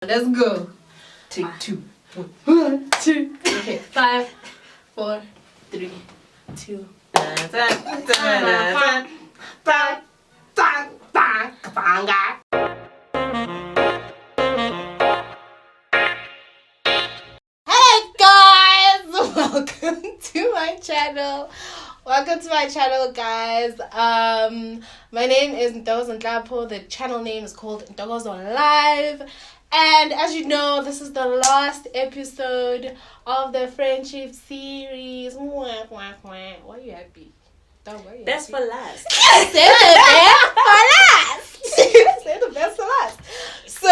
Let's go. Take two. 1, 2. Okay. 5, 4, 3, 2. Hey guys, welcome to my channel. Guys. My name is Ntokozo. The channel name is called Ntokozo Live. And as you know, this is the last episode of the friendship series. Why are you happy? Best for last. Say the best for last. So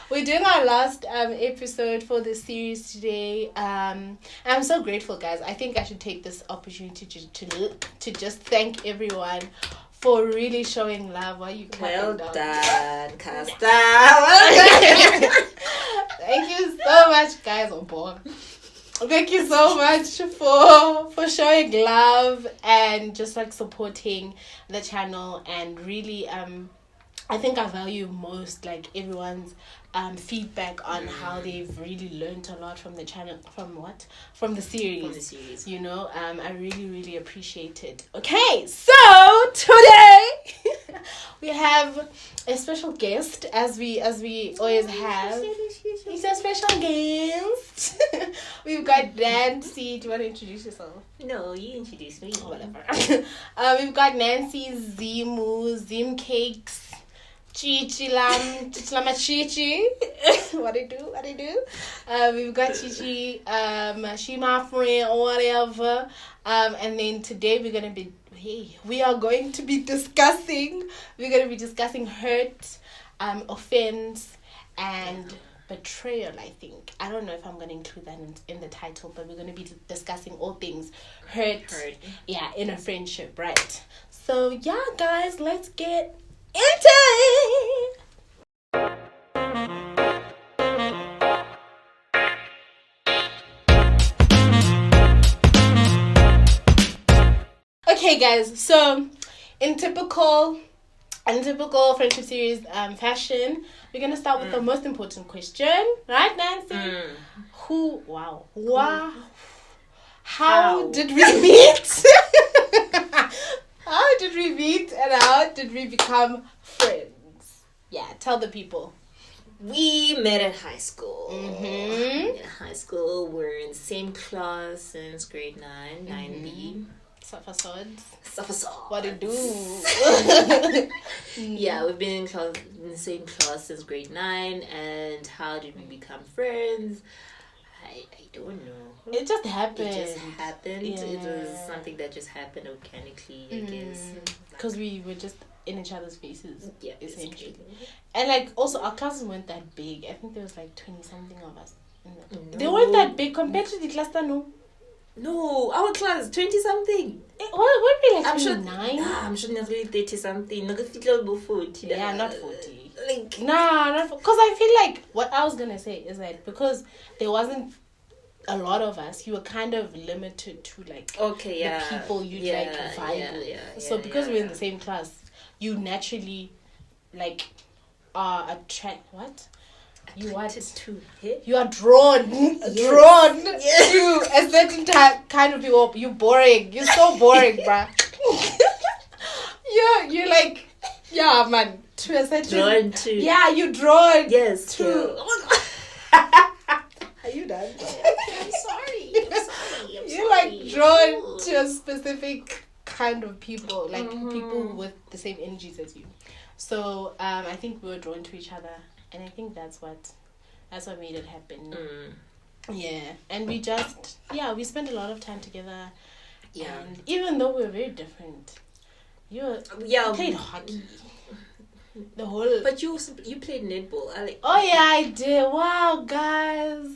we're doing our last episode for this series today. I'm so grateful, guys. I think I should take this opportunity to just thank everyone for really showing love. Why you Well done, Casta. Thank you so much, guys. On board. Thank you so much for showing love and just like supporting the channel, and really I think I value most like everyone's feedback on how they've really learned a lot from the channel, from the series. You know, I really appreciate it. Okay, so today we have a special guest, as we always have. He's a special guest. We've got Nancy. Do you want to introduce yourself? No, you introduce me. Oh, whatever. We've got Nancy, Zimu, Zim Cakes, Chichi Chichi. What do? We've got Chichi, she my friend or whatever. And then today we are going to be discussing hurt, offense, and betrayal. I think I don't know if I'm going to include that in the title, but we're going to be discussing all things hurt. In a friendship, right? So yeah, guys, let's get into it. Okay, guys, so in typical friendship series fashion, we're gonna start with the most important question, right, Nancy? How did we meet? How did we meet and how did we become friends? Yeah, tell the people. We met at high school. Mm-hmm. In high school, we're in the same class since grade 9, 9B. Suffasods. What it do? Yeah, we've been in the same class since grade 9. And how did we become friends? I don't know. It just happened. Yeah. It was something that just happened organically, I guess. Because we were just in each other's faces. Yeah, essentially. And like also our classes weren't that big. I think there was like 20 something of us. They weren't that big compared to the cluster, no. No, our class 20 something. What we like? I'm sure 9. I'm sure not really 30 something. No, 40. Yeah, not 40. Like not because I feel like what I was gonna say is that because there wasn't a lot of us, you were kind of limited to like the people you like vibe with. So because we're in the same class, you naturally like are attracted to hit. You are drawn to a certain kind of people. You're boring. You're so boring, bruh. You're like, yeah, man. To a certain drawn to. Yeah, you drawn. Yes. To. Are you done? I'm sorry. You're like drawn to a specific kind of people, like people with the same energies as you. So I think we were drawn to each other. And I think that's what made it happen. Yeah. And we spent a lot of time together. Yeah. And even though we were very different, you played hockey. The whole. But you played netball. Oh yeah, I did. Wow, guys.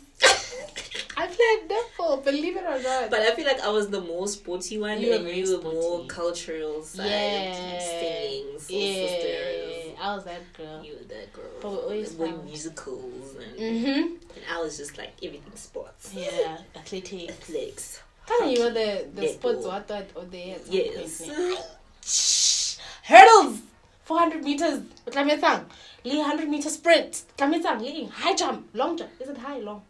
I played netball, believe it or not. But I feel like I was the more sporty one, you were more cultural side, singing, sisters. I was that girl. You were that girl. But we always were musicals and I was just like everything sports. Yeah, athletics. Hockey, you were the sports or the yes. Hurdles, 400 meters. Lee 100-meter sprint. High jump, long jump. Is it high, long?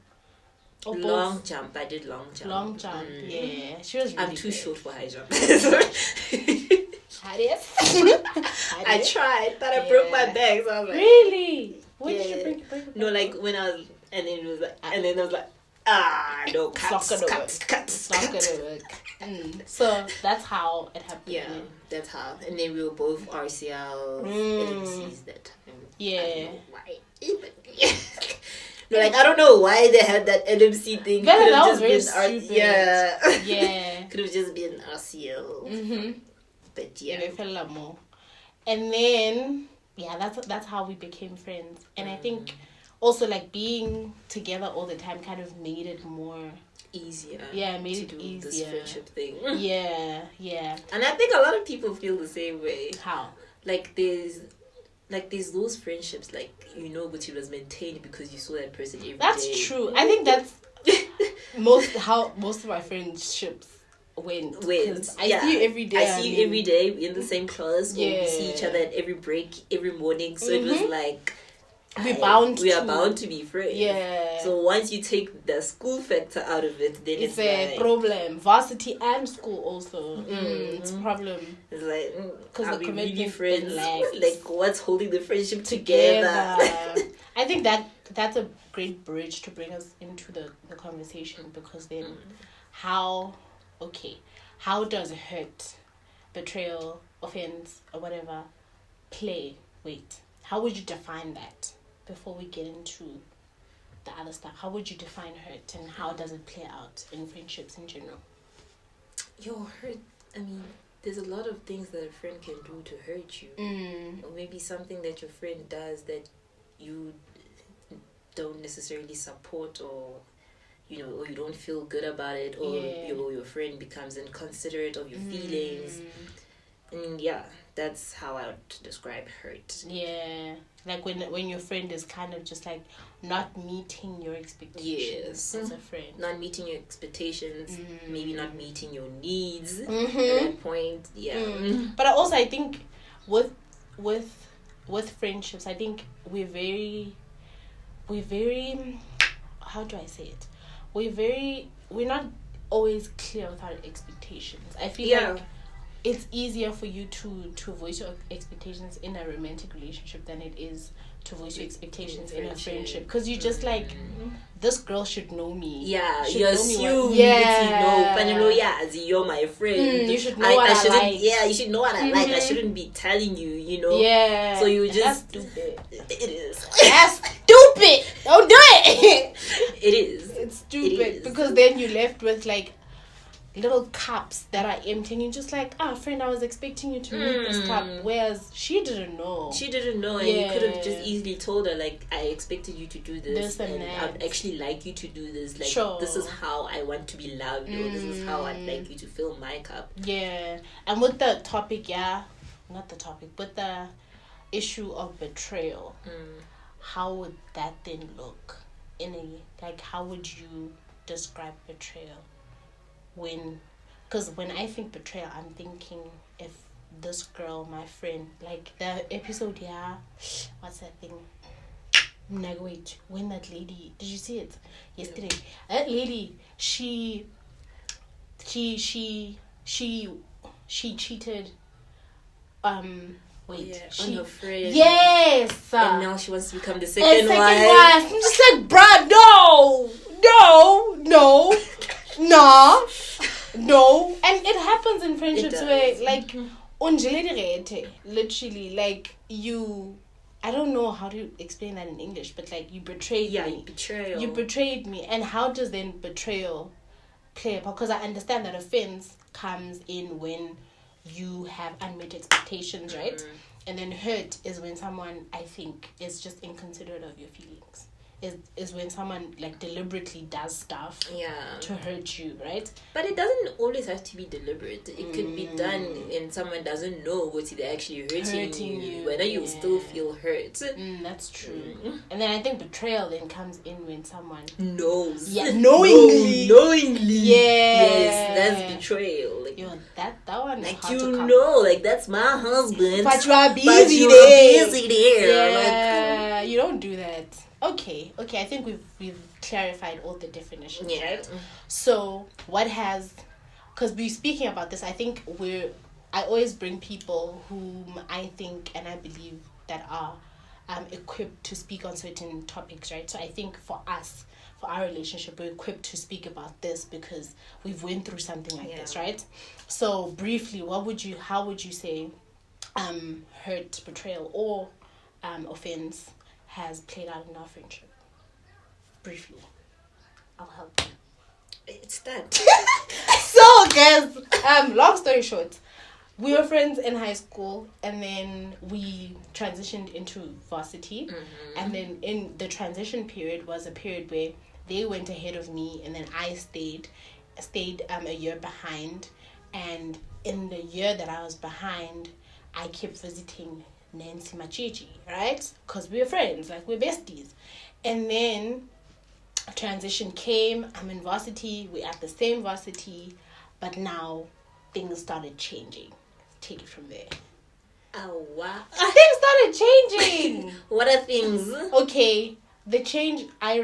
Or Long both? jump. I did long jump. Long jump. Yeah, she was. Really I'm too good. short for high jump. I tried, but I broke my back. So I was like, really? When did you break your back? No, like when I was, and then it was like, and then I was like, no, cuts. It's not gonna work. So that's how it happened. Yeah, that's how. And then we were both RCL LMCs that time. Yeah. I don't know why. No, like I don't know why they had that LMC thing. That Could have was very just been stupid. Yeah. Could have just been RCL. Mm-hmm. But yeah. They fell out more. And then that's how we became friends. And I think also like being together all the time kind of made it more easier. Yeah, made it do easier. This friendship thing. Yeah. And I think a lot of people feel the same way. How? Like there's those friendships, like, you know, but it was maintained because you saw that person every day. That's true. I think that's how most of my friendships went. I see you every day. I see you every day in the same class. Or we see each other at every break, every morning. So it was like we are bound to be friends. Yeah. So once you take the school factor out of it, then it's a like, problem. Varsity and school also. It's a problem. It's like, because are the we really commitment friends? lags. Like, what's holding the friendship together? I think that's a great bridge to bring us into the conversation, because then how does hurt, betrayal, offense, or whatever play? How would you define that before we get into the other stuff? How would you define hurt, and how does it play out in friendships in general? Your hurt, I mean, there's a lot of things that a friend can do to hurt you. Or maybe something that your friend does that you don't necessarily support, or you know, or you don't feel good about it, or your friend becomes inconsiderate of your feelings. And that's how I would describe hurt. Yeah, like when your friend is kind of just like not meeting your expectations as a friend. Not meeting your expectations, maybe not meeting your needs at that point. But I think with friendships, I think we're very how do I say it? We're not always clear with our expectations. I feel like it's easier for you to voice your expectations in a romantic relationship than it is to voice your expectations in a friendship, because you just like, this girl should know me. You assume you're my friend. You should know what I like. You should know what I like. I shouldn't be telling you, you know. So you just, that's stupid. It is. That's stupid. Don't do it. It is. It's stupid, because then you're left with like little cups that are empty, and you're just like, friend, I was expecting you to meet this cup, whereas she didn't know, and you could have just easily told her, like, I expected you to do this and I'd actually like you to do this, like, this is how I want to be loved, or this is how I'd like you to fill my cup. And with the topic, but the issue of betrayal, how would that then look how would you describe betrayal? Because when I think betrayal, I'm thinking, if this girl, my friend, like the episode, what's that thing? Wait, when that lady, did you see it yesterday? That lady, she cheated. On her friend. Yes. And now she wants to become the second wife. I'm just like, bruh, no. And it happens in friendships where, like, literally, like, I don't know how to explain that in English, but like, you betrayed me. Betrayal. You betrayed me. And how does then betrayal play? Because I understand that offense comes in when you have unmet expectations, right? And then hurt is when someone, I think, is just inconsiderate of your feelings. Is when someone like deliberately does stuff to hurt you, right? But it doesn't always have to be deliberate. It could be done and someone doesn't know what they're actually hurting you. Whether you still feel hurt. That's true. And then I think betrayal then comes in when someone knows. Knowingly. Yes, that's betrayal. Like, Yo, that one is like, hard you to come. know, like, that's my husband. But you are busy But you there. are busy there. Yeah, you don't do that. Okay. I think we've clarified all the definitions, right? So what has, because we're speaking about this, I think I always bring people whom I think and I believe that are equipped to speak on certain topics, right? So I think for us, for our relationship, we're equipped to speak about this because we've went through something like this, right? So briefly, how would you say hurt, betrayal, or offense has played out in our friendship? Briefly, I'll help you. It's that. So guys, long story short, we were friends in high school, and then we transitioned into varsity. And then in the transition period was a period where they went ahead of me, and then I stayed a year behind. And in the year that I was behind, I kept visiting Nancy Machichi, right? Because we were friends, like we're besties. And then transition came, I'm in varsity, we're at the same varsity, but now things started changing. Take it from there. Oh, wow. Things started changing. What are things? Okay, the change, I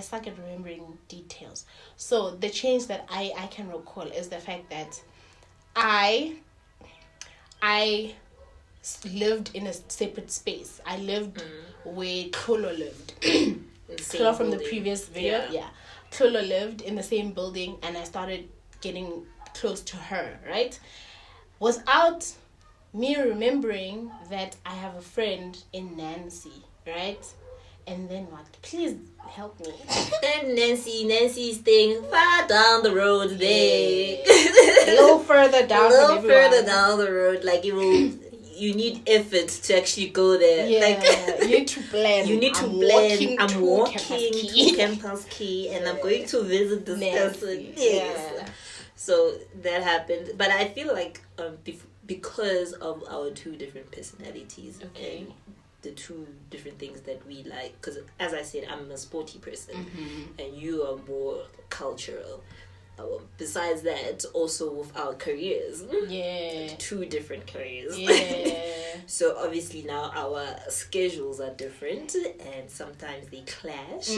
started remembering details. So the change that I can recall is the fact that I lived in a separate space. I lived where Klolo lived. Klolo from the previous video. Yeah. Klolo lived in the same building, and I started getting close to her, right? Without me remembering that I have a friend in Nancy, right? And then what? Please help me. And Nancy's staying far down the road there. A little further down. The road. Like, you need effort to actually go there. Yeah, like, you need to plan. I'm walking to Campus Key, and I'm going to visit this person. Yes. Yeah. So that happened. But I feel like because of our two different personalities and the two different things that we like, because as I said, I'm a sporty person and you are more cultural. Besides that, also with our careers, two different careers. So obviously now our schedules are different, and sometimes they clash.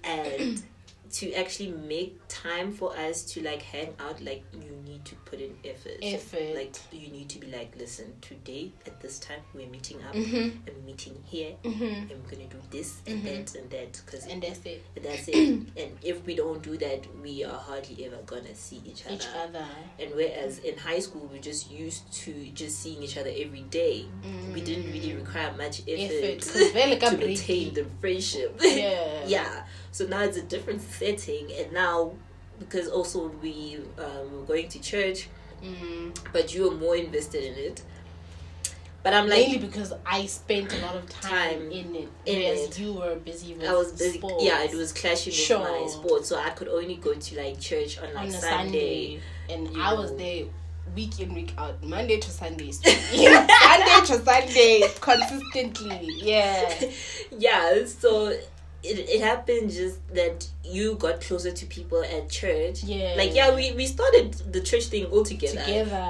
And to actually make time for us to like hang out, like, you need to put in effort. Like, you need to be like, listen, today at this time we're meeting up and we're meeting here and we're gonna do this and that and that, and that's it. And if we don't do that, we are hardly ever gonna see each other. And whereas in high school we're just used to just seeing each other every day, we didn't really require much effort to maintain the friendship. So now it's a different setting, and now because also we were going to church, but you were more invested in it. But I'm like, mainly because I spent a lot of time in it. Whereas you were busy with sports. Yeah, it was clashing with my sports, so I could only go to like church on like Sunday. And I was there week in, week out, Monday to Sunday, Sunday to Sunday, consistently. Yeah. So it happened just that you got closer to people at church. We started the church thing all together.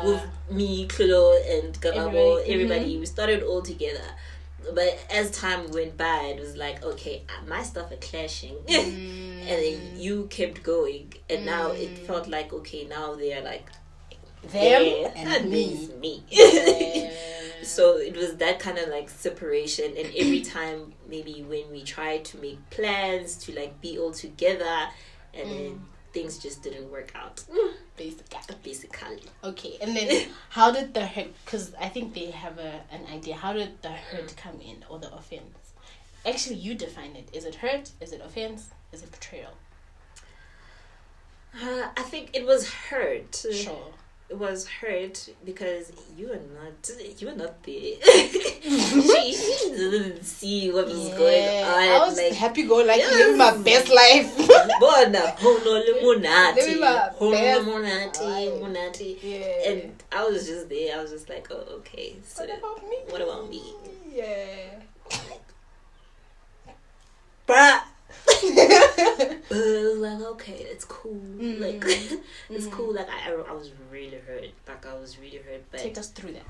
With me, Klolo, and Gababo, everybody. We started all together. But as time went by, it was like, okay, my stuff are clashing. And then you kept going. And now it felt like, okay, now they're like them and me. So it was that kind of like separation, and every time maybe when we tried to make plans to like be all together, and then things just didn't work out. Basically. Okay, and then how did the hurt, because I think they have an idea, how did the hurt come in, or the offense? Actually, you define it. Is it hurt? Is it offense? Is it betrayal? I think it was hurt. Sure. It was hurt because you were not there. she didn't see what was going on. I was like, happy go lucky, living my best life. And I was just there. I was just like, oh, okay. So what about me? Yeah. Bruh. I was like, okay, it's cool. Like, it's cool. Like, I was really hurt. Like, I was really hurt. But take us through that.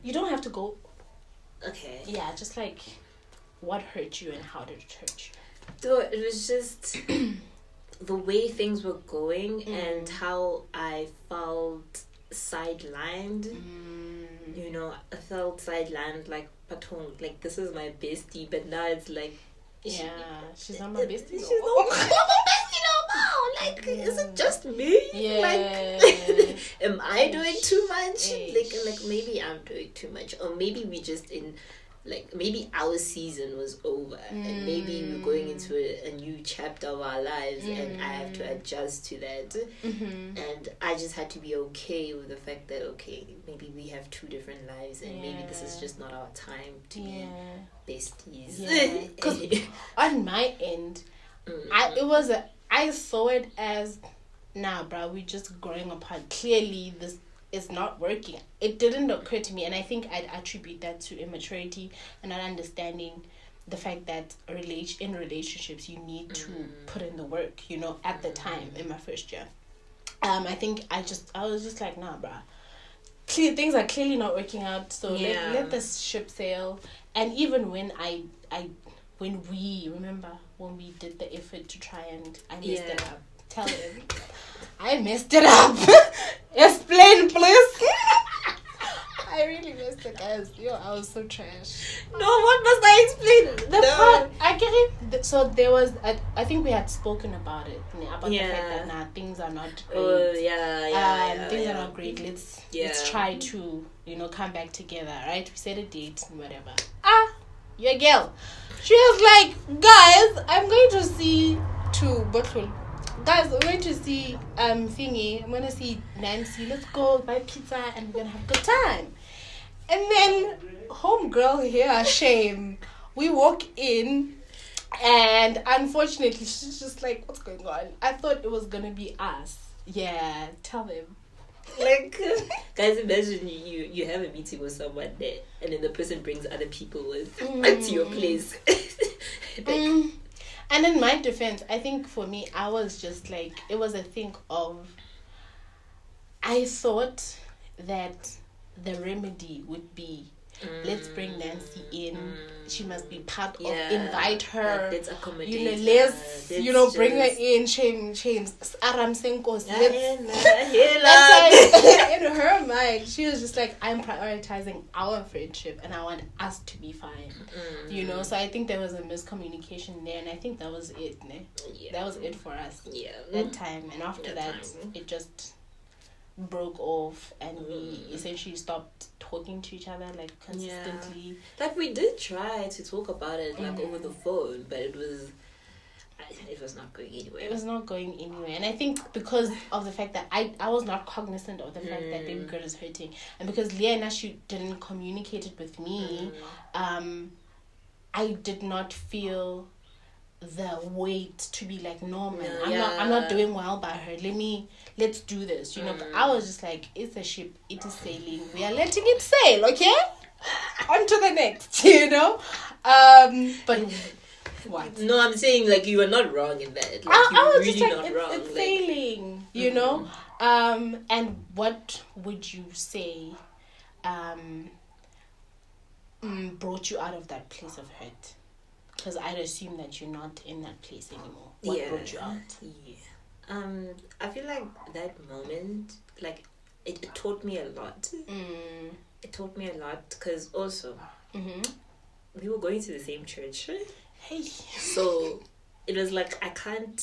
You don't have to go. Okay. Yeah, just like, what hurt you and how did it hurt you? So it was just the way things were going and how I felt sidelined. You know, I felt sidelined, like, patong, like, this is my bestie, but now it's like, she's not my bestie. She's not my bestie no more. Like, is it just me? Yeah. Like, am I doing too much? Like maybe I'm doing too much, or maybe we just maybe our season was over and maybe we're going into a new chapter of our lives and I have to adjust to that. And I just had to be okay with the fact that, okay, maybe we have two different lives and maybe this is just not our time to be besties. Because on my end, I saw it as, nah, bro, we're just growing apart. Clearly, this is not working. It didn't occur to me, and I think I'd attribute that to immaturity and not understanding the fact that in relationships you need to put in the work. You know, at the time in my first year, I think I was just like, nah, bruh. Things are clearly not working out. So let this ship sail. And even when when we did the effort to try and I messed it up. Tell him I messed it up. Explain, please. I really messed it, guys. I was so trash. No, what must I explain? Part, I get it. So there was, I think we had spoken about it. About the fact that things are not great. Oh, things are not great. Let's try to, come back together, right? We set a date and whatever. Your girl. She was like, guys, I'm going to see guys, we're going to see Thingy. I'm going to see Nancy. Let's go buy pizza and we're going to have a good time. And then homegirl here, shame. We walk in and unfortunately she's just like, what's going on? I thought it was going to be us. Yeah, tell them. Like, guys, imagine you have a meeting with someone there and then the person brings other people to your place. And in my defense, I think for me, I was just like, it was a thing of, I thought that the remedy would be, let's bring Nancy in. She must be part of, invite her. Let's accommodate let's bring her in. Shame. Aram Senkos. In her mind, she was just like, I'm prioritizing our friendship and I want us to be fine. So I think there was a miscommunication there, and I think that was it. That was it for us. That time, and after that, it just broke off and we essentially stopped talking to each other like consistently. Like, we did try to talk about it over the phone, but it was not going anywhere. It was not going anywhere. And I think because of the fact that I was not cognizant of the fact that baby girl is hurting, and because Leah and Ashu didn't communicate it with me, I did not feel the weight to be like, no man, I'm not doing well by her, let's do this, But I was just like, it's a ship, it is sailing, we are letting it sail, okay, on to the next. But what? No, I'm saying, like, you were not wrong in that. Like, I was really just like, not wrong. It's sailing, and what would you say brought you out of that place of hurt? Because I'd assume that you're not in that place anymore. What brought you out? I feel like that moment, like, it taught me a lot. It taught me a lot because also we were going to the same church. Hey. So it was like, I can't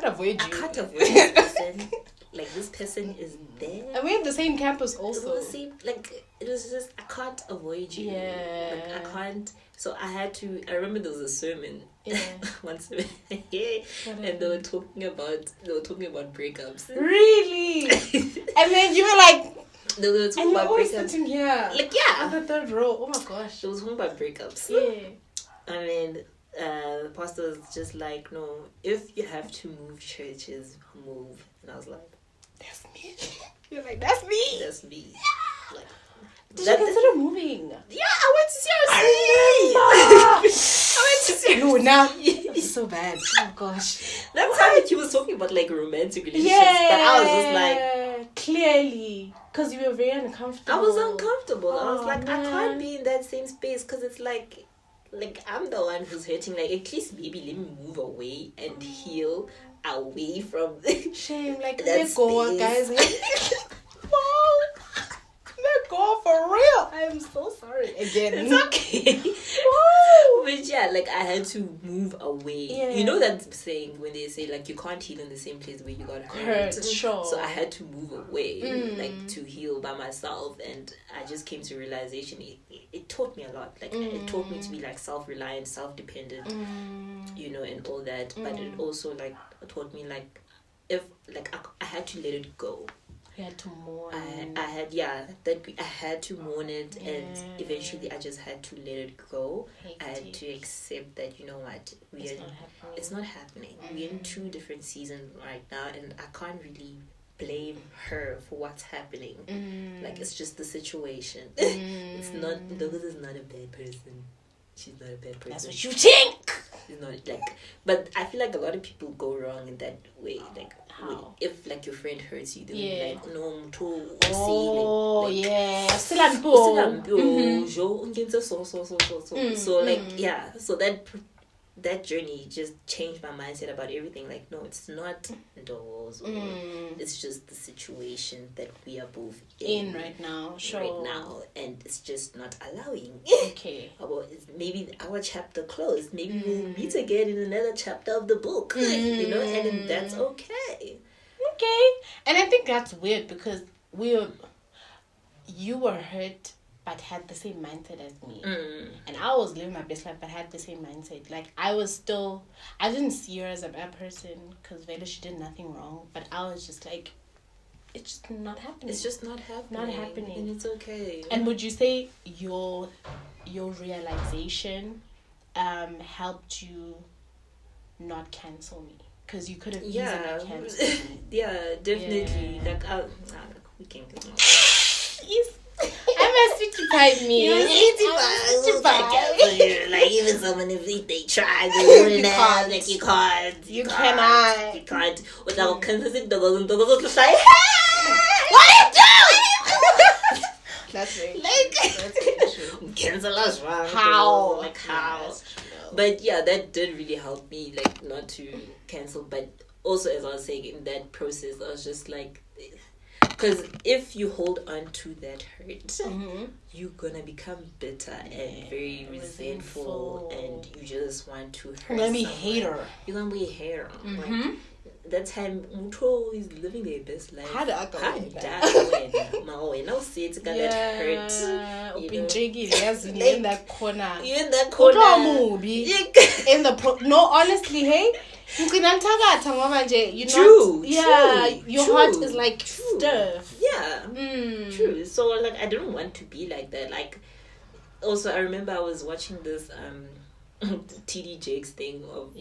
avoid you. I can't avoid this person. Like, this person is there. And we're in the same campus also. It was the same, like, it was just, I can't avoid you. Yeah. Like, I can't. So I had to, I remember there was a sermon. Once and they were talking about breakups. Really? And then you were like, they were talking about breakups. Sitting here. Like, yeah. At the third row. Oh my gosh. They was talking about breakups. Yeah. I mean, the pastor was just like, no, if you have to move churches, move. And I was like, that's me. You're like, that's me. That's me. Like, did you consider moving? Yeah, I went to CRC. I went to CRC. No, now is so bad. Oh gosh. That's how he was talking about like romantic relationships. But I was just like, clearly, because you were very uncomfortable. I was uncomfortable. I was like, man. I can't be in that same space because it's like I'm the one who's hurting. Like, at least maybe let me move away and heal away from shame. Like, that let go, space. guys. Wow. Let go for real. I am so sorry again. It's okay. Woo. But yeah, like I had to move away. Yeah. You know that saying when they say like you can't heal in the same place where you got hurt. Sure. So I had to move away, like to heal by myself, and I just came to realization. It taught me a lot. Like it taught me to be like self-reliant, self-dependent, you know, and all that. But it also like taught me like if like I had to let it go. You had to mourn. I had to mourn it, and eventually I just had to let it go. I had to accept that, you know what, it's not happening. We're in 2 different seasons right now, and I can't really blame her for what's happening. Like, it's just the situation. It's not, Ntokozo is not a bad person. She's not a bad person. That's what you think. She's not like, but I feel like a lot of people go wrong in that way. Like, how? If like your friend hurts you, they'll be like, no, still I'm so like yeah, so that journey just changed my mindset about everything. Like, no, it's not those. It's just the situation that we are both in right now. Sure. Right now, and it's just not allowing. Okay. Maybe our chapter closed. Maybe we'll meet again in another chapter of the book. You know, and that's okay. Okay. And I think that's weird because you were hurt but had the same mindset as me. And I was living my best life but had the same mindset. Like, I didn't see her as a bad person because Vela, she did nothing wrong, but I was just like, it's just not happening. It's just not happening. Not happening. And it's okay. And would you say your realization helped you not cancel me? Because you could have easily canceled me. Yeah, definitely. Yeah. Like, we can go. Yes. I'm a Pt.5 me. You're Pt.5. Like, even someone, if they try, they wouldn't have. Like, you can't. You cannot. You can't. Without consistent, Ntokozo to say, what are you doing? That's very true. Cancel us, man. How? Like, how? Yes, but yeah, that did really help me, like, not to cancel. But also, as I was saying, in that process, I was just like, because if you hold on to that hurt, you're gonna become bitter and very resentful, and you just want to hurt. You're gonna be a hater. You're gonna be a hater. Like, that time, Mutro is living their best life. How did I go? Now see it's got that hurt. You're in that corner. You're in that corner. In the no, honestly, hey. You're not, your heart is like stuff. Yeah, true. So like, I don't want to be like that. Like, also I remember I was watching this TD Jakes thing of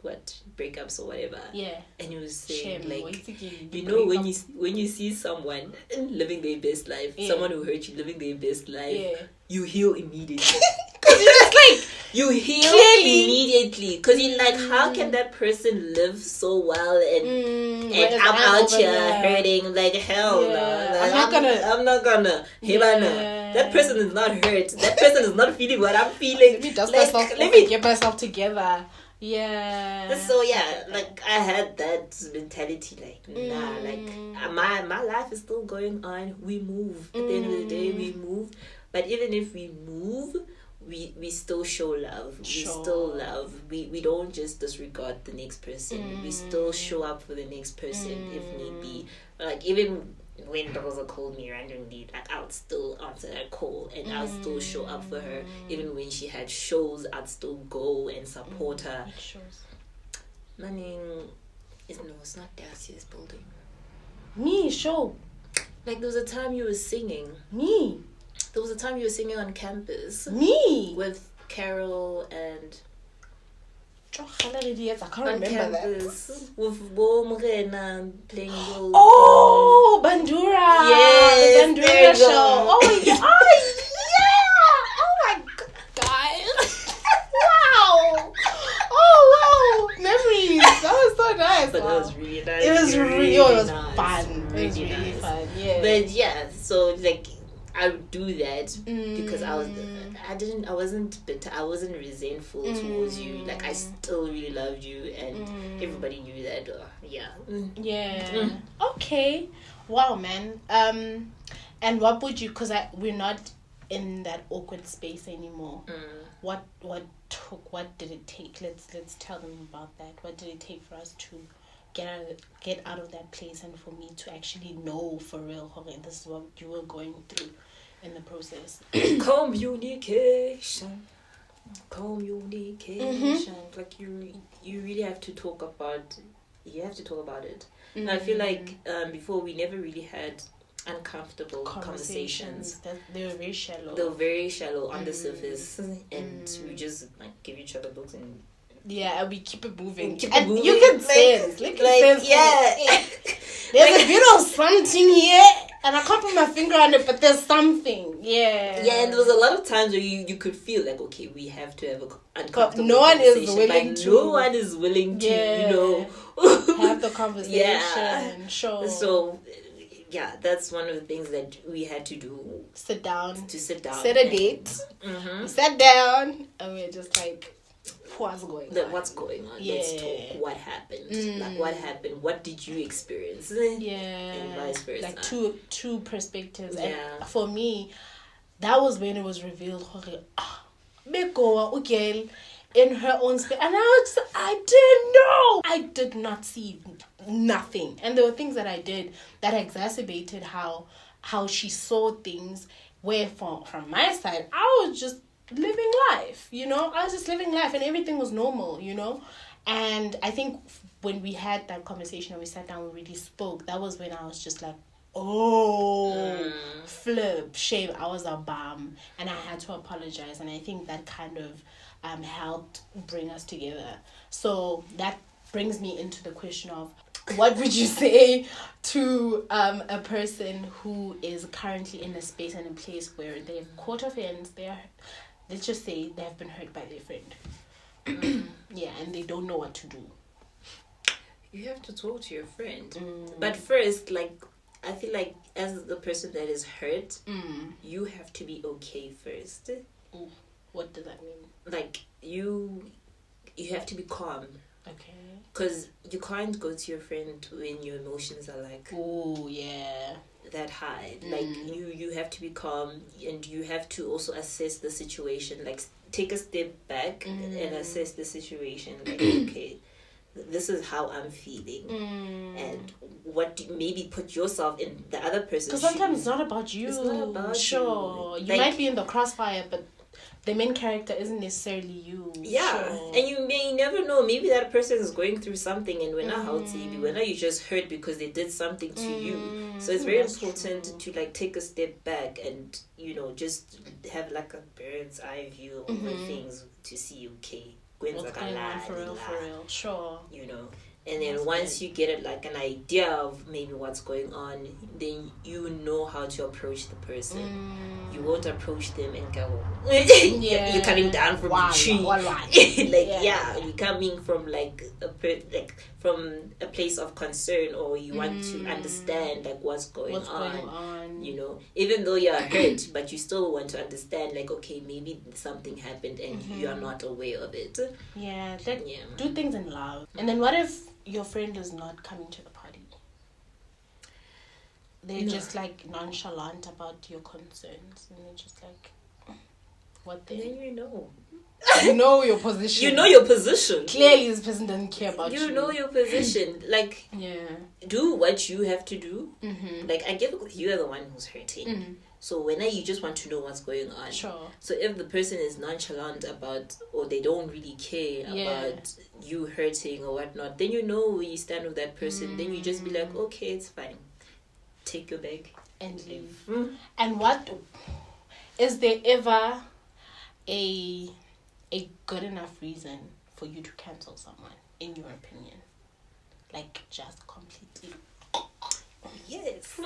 what, breakups or whatever. Yeah, and he was saying like, you know, when you see someone living their best life, someone who hurt you living their best life, you heal immediately. You heal immediately because you're like, how can that person live so well and I'm out here hurting like hell? I'm not gonna. That person is not hurt. That person is not feeling what I'm feeling. Let me get myself together. Yeah. So yeah, like I had that mentality, like nah, like my life is still going on. We move. At the end of the day, we move. But even if we move, we still show love. We still love. We don't just disregard the next person. We still show up for the next person if need be. Like, even when Ntokozo called me randomly, like, I would still answer that call and I would still show up for her. Even when she had shows, I'd still go and support her. What shows? It's not Darcy's building. Me, show. Like, there was a time you were singing. Me. There was a time you were singing on campus. Me. With Carol and... I can't remember that. With Bomrena playing those. Oh, Bandura. Yes, the Bandura show. Oh, yeah. Oh, my God. Wow. Oh, but wow. that was really nice. It was really it was nice. fun. Really It was really nice. fun. Yeah. But yeah, so like I would do that because I wasn't bitter, I wasn't resentful towards you. Like I still really loved you, and everybody knew that. Yeah. Yeah. Okay. Wow, man. And what would you? Because we're not in that awkward space anymore. What did it take? Let's tell them about that. What did it take for us to get out of that place, and for me to actually know for real, okay, this is what you were going through in the process? Communication. Like you really have to talk about. You have to talk about it. And I feel like before we never really had uncomfortable conversations. They were very shallow. They were very shallow on the surface, and we just like give each other looks and and we keep it moving. You can sense, yeah. There's a bit of something here, and I can't put my finger on it, but there's something. Yeah. Yeah, and there was a lot of times where you could feel like, okay, we have to have an uncomfortable no one is conversation, willing but to. no one is willing to, have the conversation. Yeah. Sure. So, yeah, that's one of the things that we had to do. Sit down. Set a date. We sat down, and we're just like, what's going on? What's going on? Yeah. Let's talk. What happened? Like, what happened? What did you experience? Yeah. And vice versa. Like two perspectives. Yeah. And for me, that was when it was revealed. Okay, in her own space, and I didn't know. I did not see nothing, and there were things that I did that exacerbated how she saw things. Where from my side, I was just living life, I was just living life, and everything was normal, and I think when we had that conversation and we sat down, we really spoke. That was when I was just like, flip, shame. I was a bum, and I had to apologize, and I think that kind of helped bring us together. So that brings me into the question of, what would you say to a person who is currently in a space and a place where they've caught offense, let's just say they have been hurt by their friend. And they don't know what to do. You have to talk to your friend. But first, like, I feel like as the person that is hurt, you have to be okay first. What does that mean? Like, you have to be calm. Okay. Because you can't go to your friend when your emotions are like... Oh, yeah. That high. Like, you have to be calm, and you have to also assess the situation. Like, take a step back and assess the situation. Like, okay, this is how I'm feeling. And maybe put yourself in the other person's shoes. Because sometimes it's not about you. It's not about you. You might be in the crossfire, but the main character isn't necessarily you. Yeah. Sure. And you may never know. Maybe that person is going through something, and when you just hurt because they did something to you. So it's very important to like take a step back and just have like a bird's eye view over things to see, okay, what's going on for real. Sure. And then once you get like an idea of maybe what's going on, then you know how to approach the person. You won't approach them and go, you're coming down from the tree. You're coming from from a place of concern, or you want to understand like what's going on. Even though you're hurt, but you still want to understand, like, okay, maybe something happened and you are not aware of it. Do things in love. And then what if your friend is not coming to the party? They're just like nonchalant about your concerns, and they're just like, what then? Then you know your position. You know your position. Clearly this person doesn't care about you. You know your position. Like, do what you have to do. Like, I get you are the one who's hurting. So when you just want to know what's going on. Sure. So if the person is nonchalant about, or they don't really care about you hurting or whatnot, then you know where you stand with that person. Then you just be like, okay, it's fine. Take your bag and leave. And what is there ever a good enough reason for you to cancel someone, in your opinion? Like, just completely. Yes.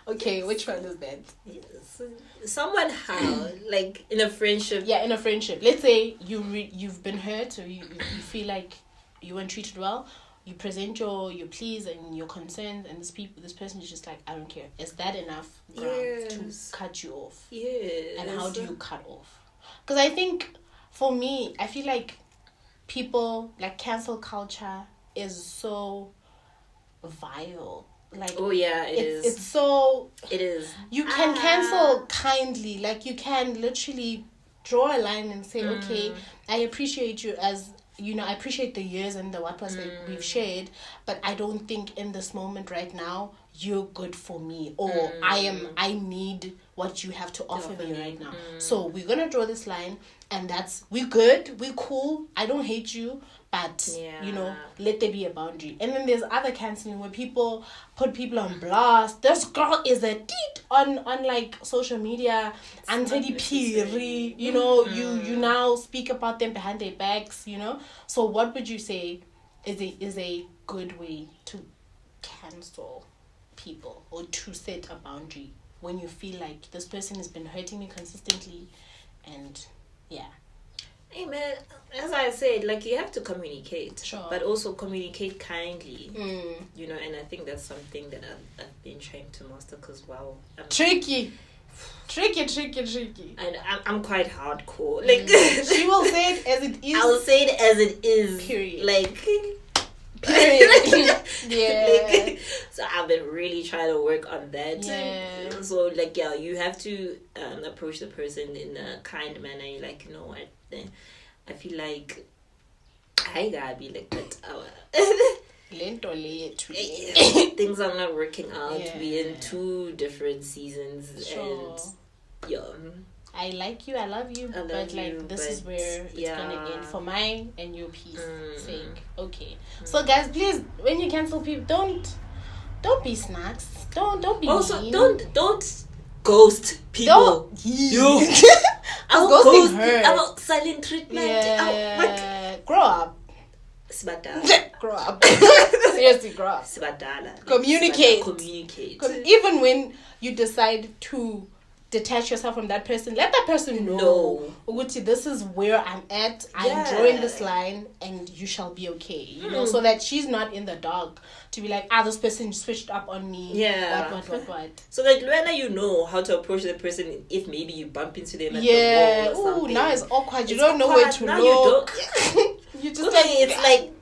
Okay, which one is that? Yes. Someone how, like in a friendship. Yeah, in a friendship. Let's say you've been hurt, or you feel like you weren't treated well, you present your pleas and your concerns, and this person is just like, I don't care. Is that enough grounds to cut you off? Yes. And how do you cut off? Because I think, for me, I feel like people, like, cancel culture is so vile. Like, oh yeah, it is. It's so... It is. You can cancel kindly. Like, you can literally draw a line and say, okay, I appreciate you as... I appreciate the years and the what was that we've shared, but I don't think in this moment right now you're good for me, or I need what you have to offer me right now. So we're gonna draw this line, and we're good, we're cool. I don't hate you, but let there be a boundary. And then there's other canceling where people put people on blast. This girl is a teat on like social media, Antedi Piri, you now speak about them behind their backs, So what would you say is a good way to cancel people, or to set a boundary when you feel like this person has been hurting me consistently, and Hey man, as I said, like, you have to communicate, sure, but also communicate kindly. And I think that's something that I've been trying to master, because tricky. And I'm quite hardcore. Like, she will say it as it is. I'll say it as it is. Period. Like, period. Yeah. Like, so I've been really trying to work on that. Yeah. So like, you have to approach the person in a kind manner. You're like, you know what? I feel like I gotta be like that. Things are not working out. Yeah. We're in 2 different seasons, sure. And I like you, I love you, but this is where it's gonna end for mine and your peace sake. Okay. So guys, please, when you cancel people, don't be snacks. Don't be also mean. don't ghost people. I'm ghosting her. About silent treatment. Yeah. Grow up. Grow up. Seriously, grow up. Communicate. Even when you decide to detach yourself from that person, let that person know, Uguti, this is where I'm at. I'm drawing this line, and you shall be okay. So that she's not in the dark to be like, this person switched up on me. Yeah. What. So like, when you know how to approach the person, if maybe you bump into them at the mall or something. Now it's awkward. You don't know where to look. You just it's like.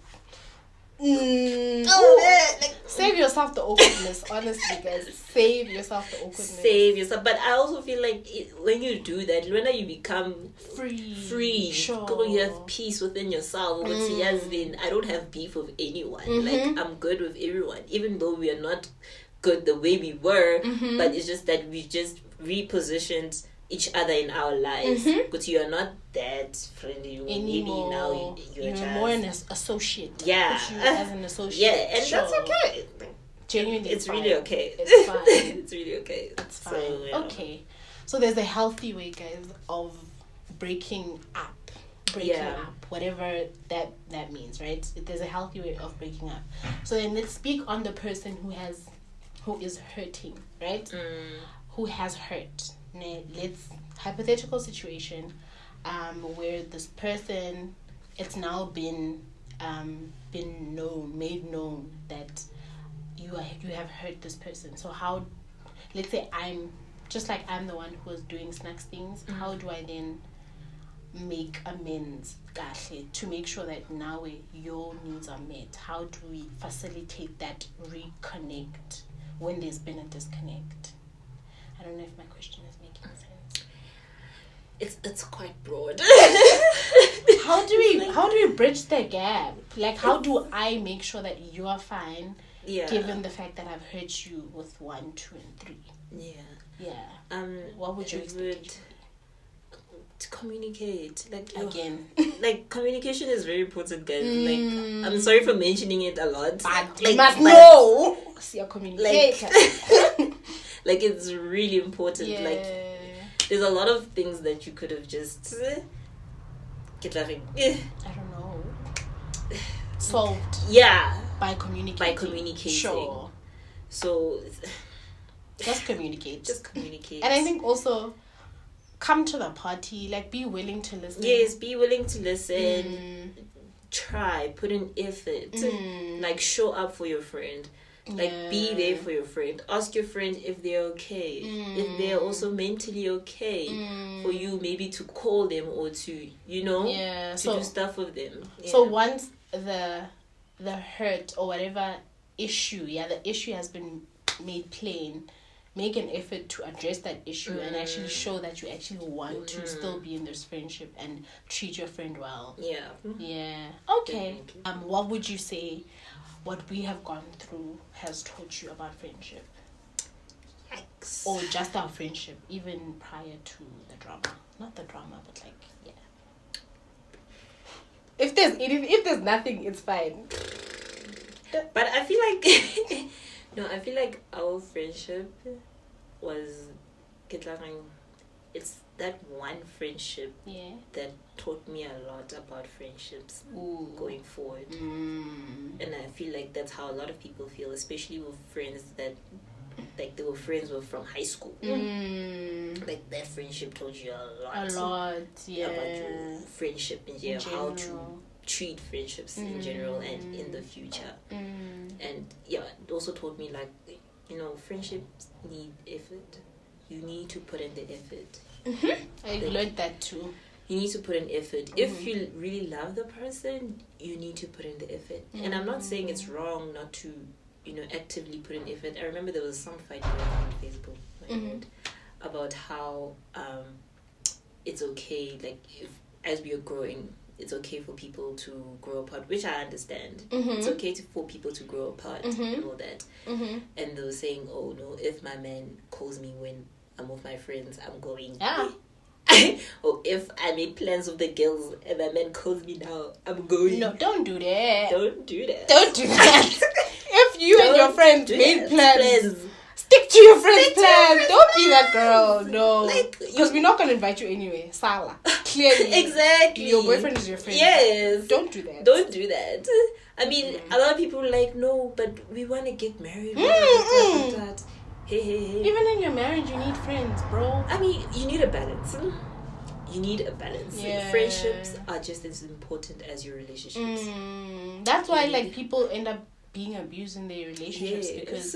Save yourself the awkwardness, honestly, guys. Save yourself the awkwardness. Save yourself. But I also feel like when you do that, when you become free, sure, you have peace within yourself. I don't have beef with anyone. Like, I'm good with everyone, even though we are not good the way we were. But it's just that we just repositioned each other in our lives, because you are not that friendly anymore. Maybe now you're just more an associate. Yeah, put you as an associate. Yeah, and that's okay. Genuinely, it's really okay. It's fine. It's really okay. It's fine. So, Okay, so there's a healthy way, guys, of breaking up, whatever that means, right? There's a healthy way of breaking up. So then let's speak on the person who is hurting, right? Who has hurt. Let's hypothetical situation where this person, it's now been made known that you have hurt this person. So how, let's say I'm the one who was doing snacks things, how do I then make amends to make sure that now your needs are met? How do we facilitate that reconnect when there's been a disconnect? I don't know if my question is making sense. It's quite broad. How do we bridge the gap? Like, how do I make sure that you are fine, given the fact that I've hurt you with 1, 2, and 3? Yeah. What would you expect? To communicate, again. Like, communication is very important, guys. Like, I'm sorry for mentioning it a lot, but you must know. See your communicator. Like, it's really important. Like, there's a lot of things that you could have just I don't know, solved. By communicating. Sure. So just communicate. And I think also, come to the party. Like, be willing to listen. Yes, be willing to listen. try, put in effort, like show up for your friend. Like, be there for your friend. Ask your friend if they're okay. If they're also mentally okay for you, maybe to call them or to, you know, to do stuff with them. Yeah. So once the hurt or whatever issue, the issue has been made plain, make an effort to address that issue and actually show that you actually want to still be in this friendship and treat your friend well. Yeah. Okay. What would you say what we have gone through has taught you about friendship? Yikes. Or just our friendship, even prior to the drama. Not the drama, but like, If there's nothing, it's fine. But I feel like I feel like our friendship was it's that one friendship that taught me a lot about friendships going forward. And I feel like that's how a lot of people feel, especially with friends that like they were friends with from high school. Like that friendship taught you a lot about your friendship and how to treat friendships in general and in the future. And it also taught me, like, you know, friendships need effort. You need to put in the effort. I learned that too. You need to put in effort. If you really love the person, you need to put in the effort. And I'm not saying it's wrong not to, you know, actively put in effort. I remember there was some fight going on Facebook about how it's okay, like, if, as we are growing, it's okay for people to grow apart, which I understand. It's okay for people to grow apart and all that. And they were saying, oh no, if my man calls me when I'm with my friends, I'm going. Or if I made plans with the girls and my man calls me now, I'm going. No, don't do that. Don't do that. Don't do that. If you and your friends made plans, stick to your friends' plans. Don't be that girl. No. Because we're not going to invite you anyway. Sala. Clearly. Exactly. Your boyfriend is your friend. Yes. Don't do that. Don't do that. I mean, a lot of people are like, no, but we want to get married. Hey. Even in your marriage, you need friends, bro. I mean, you need a balance. You need a balance. Yeah. Friendships are just as important as your relationships. That's why, like, people end up being abused in their relationships because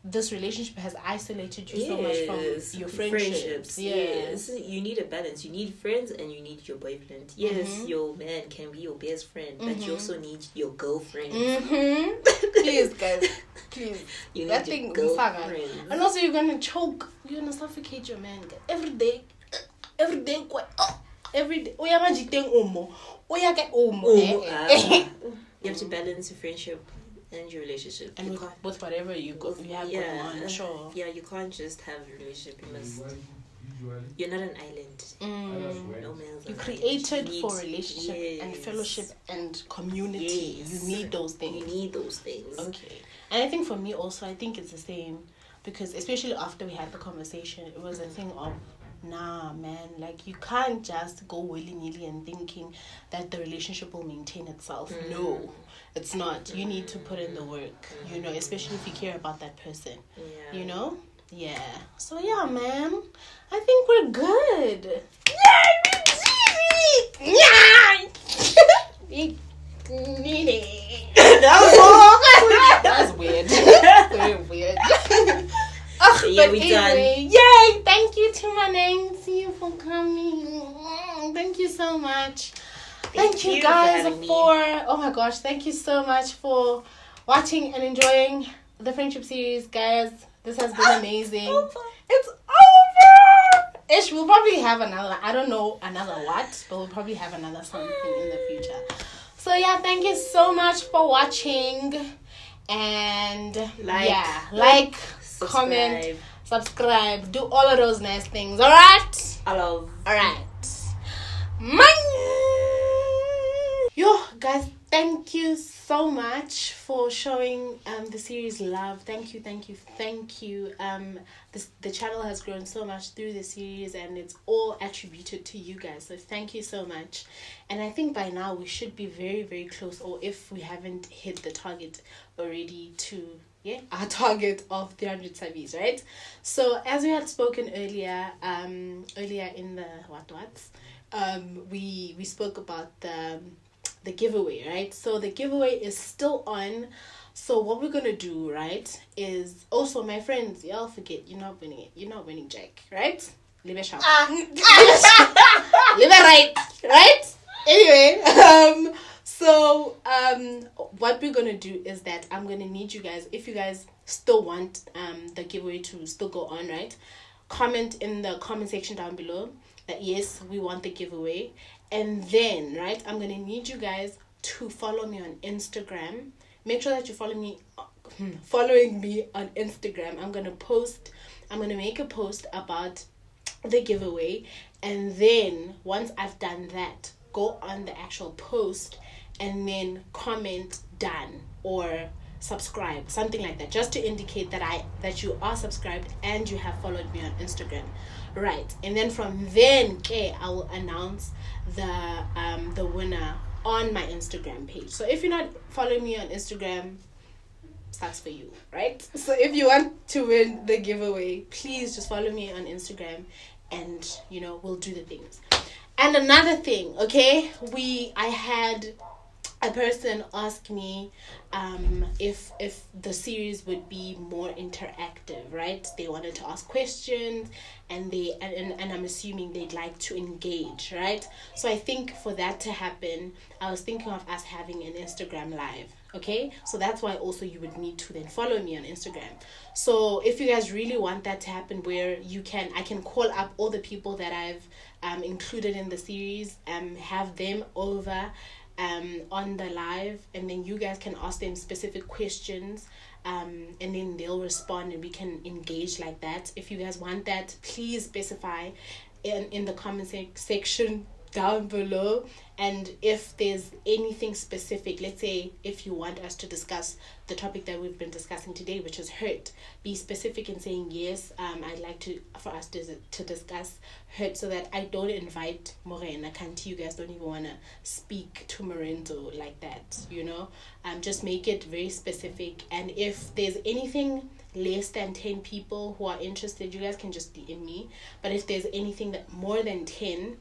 this relationship has isolated you so much from your friendships. Yes. You need a balance. You need friends and you need your boyfriend. Yes, your man can be your best friend, but you also need your girlfriend. Please, guys. Please. You that need thing, your girlfriend. And also, you're going to choke. You're going to suffocate your man every day. Every day. You have to balance your friendship and your relationship. And with whatever you have going on, sure. Yeah, you can't just have a relationship. You must. You're not an island. No man's You're created for relationship and fellowship and community. You need those things. You need those things. Okay. And I think for me also, I think it's the same. Because especially after we had the conversation, it was a thing of, nah, man, like, you can't just go willy-nilly and thinking that the relationship will maintain itself. No, it's not. You need to put in the work, you know, especially if you care about that person, you know? Yeah. So, yeah, man, I think we're good. That's weird. Very weird. Yeah, we done. Yay! Thank you to my Nancy for coming. Thank you so much. Thank you guys oh my gosh, thank you so much for watching and enjoying the friendship series, guys. This has been amazing. It's over. Ish, we'll probably have another. I don't know another what, but we'll probably have another something in the future. So yeah, thank you so much for watching. And like, comment, subscribe, do all of those nice things. Alright? Alright. Yo, guys, thank you so much for showing the series love. Thank you. The channel has grown so much through the series, and it's all attributed to you guys. So thank you so much. And I think by now we should be very, very close, or if we haven't hit the target already, to our target of 300 subbies, right? So as we had spoken earlier in the we spoke about the giveaway, right? So the giveaway is still on. So what we're gonna do, right, is also, my friends, y'all forget, you're not winning it. You're not winning Jack, right? Leave it sharp. Leave it right? Anyway, so what we're gonna do is that I'm gonna need you guys, if you guys still want the giveaway to still go on, right? Comment in the comment section down below that yes, we want the giveaway. And then, right, I'm gonna need you guys to follow me on Instagram. Make sure that you following me on Instagram. I'm gonna make a post about the giveaway, and then once I've done that, go on the actual post and then comment done or subscribe, something like that, just to indicate that you are subscribed and you have followed me on Instagram, right? And then from then, okay, I will announce the winner on my Instagram page. So if you're not following me on Instagram, sucks for you, right? So if you want to win the giveaway, please just follow me on Instagram, and we'll do the things. And another thing, okay, I had a person ask me if the series would be more interactive, right? They wanted to ask questions, and I'm assuming they'd like to engage, right? So I think for that to happen, I was thinking of us having an Instagram live, okay? So that's why also you would need to then follow me on Instagram. So if you guys really want that to happen, where I can call up all the people that I've included in the series, have them over on the live, and then you guys can ask them specific questions, and then they'll respond and we can engage like that. If you guys want that, please specify in the comment section down below. And if there's anything specific, let's say if you want us to discuss the topic that we've been discussing today, which is hurt, be specific in saying yes, I'd like for us to discuss hurt, so that I don't invite Morena Kanti. You guys don't even want to speak to Morento like that, just make it very specific. And if there's anything less than 10 people who are interested, you guys can just DM me. But if there's anything that more than 10,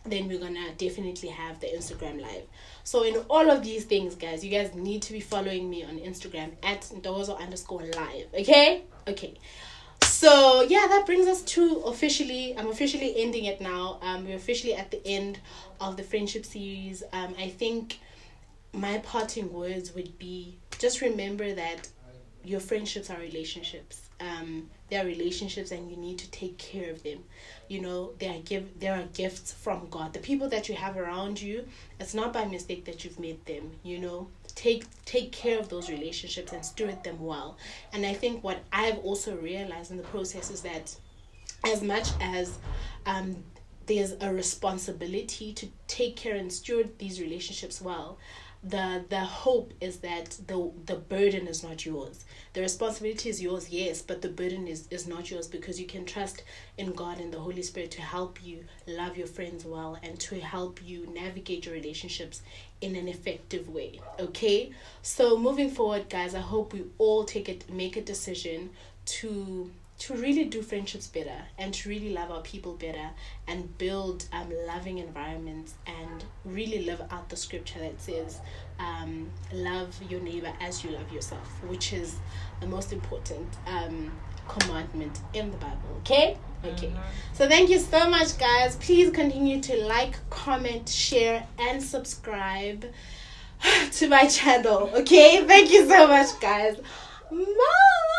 then we're gonna definitely have the Instagram live. So in all of these things, guys, you guys need to be following me on Instagram at Ntokozo_live. Okay. So yeah, that brings us to I'm officially ending it now. We're officially at the end of the friendship series. I think my parting words would be, just remember that your friendships are relationships. They are relationships, and you need to take care of them. There are gifts from God. The people that you have around you, it's not by mistake that you've made them. Take care of those relationships and steward them well. And I think what I've also realized in the process is that, as much as there's a responsibility to take care and steward these relationships well, the hope is that the burden is not yours. The responsibility is yours, yes, but the burden is not yours, because you can trust in God and the Holy Spirit to help you love your friends well and to help you navigate your relationships in an effective way. Okay, so moving forward, guys, I hope we all make a decision to really do friendships better, and to really love our people better, and build loving environments, and really live out the scripture that says love your neighbor as you love yourself, which is the most important commandment in the Bible. Okay. So thank you so much, guys. Please continue to like, comment, share, and subscribe to my channel. Okay, thank you so much, guys. Bye.